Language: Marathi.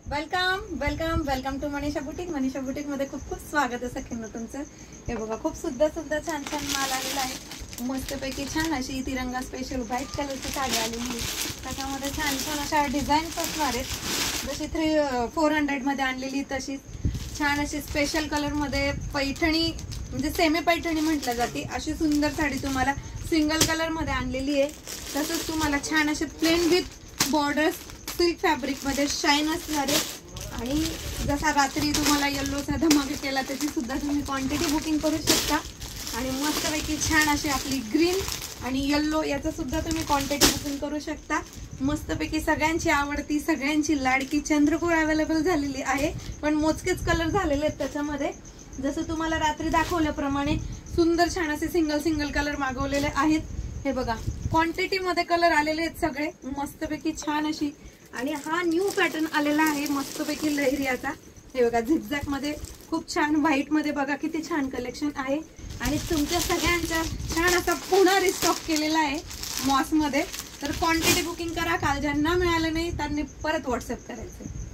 Welcome welcome welcome to Manisha boutique मध्ये खूप खूप स्वागत आहे सगळ्यांना तुमचं। हे बघा खूप सुद्धा छान छान माल आलेला आहे। मस्तपैकी छान अशी तिरंगा स्पेशल व्हाईट कलरची साडी आलेली आहे। त्याच्यामध्ये छान छान अशा डिझाईन्स असणार आहेत, जशी 400 मध्ये आणलेली तशी छान अशी स्पेशल कलर मध्ये पैठणी म्हणजे सेमी पैठणी म्हटलं जाते अशी सुंदर साडी तुम्हाला सिंगल कलर मध्ये आणलेली आहे। तसंच तुम्हाला छान असे plain with borders silk fabric मध्ये शाईन असणार आहे। आणि जसा रात्री तुम्हाला येल्लोचा धमाका केला त्याची सुद्धा तुम्ही क्वांटिटी बुकिंग करू शकता। आणि मस्तपैकी छान अशी आपली ग्रीन आणि येल्लो याचा सुद्धा तुम्ही क्वांटिटी बुकिंग करू शकता। मस्तपैकी सगळ्यांची आवडती सगळ्यांची लाडकी चंद्रकोर अवेलेबल झालेली आहे, पण मोजकेच कलर झालेले आहेत त्याच्यामध्ये। जसं तुम्हाला रात्री दाखवल्याप्रमाणे सुंदर छान असे सिंगल कलर मागवलेले आहेत। हे बघा क्वांटिटी मध्ये कलर आलेले आहेत सगळे मस्तपैकी छान अशी। आणि हा न्यू पॅटर्न आलेला आहे मस्तपैकी लहरियाचा। हे बघा झिगझॅग मध्ये खूप छान व्हाईट मध्ये बघा किती छान कलेक्शन आहे। आणि तुमच्या सगळ्यांचा छान असा पुन्हा रिस्टॉक केलेला आहे मॉस मध्ये। तर क्वांटिटी बुकिंग करा, काल ज्यांना मिळालं नाही त्यांनी परत व्हॉट्सअप करायचं।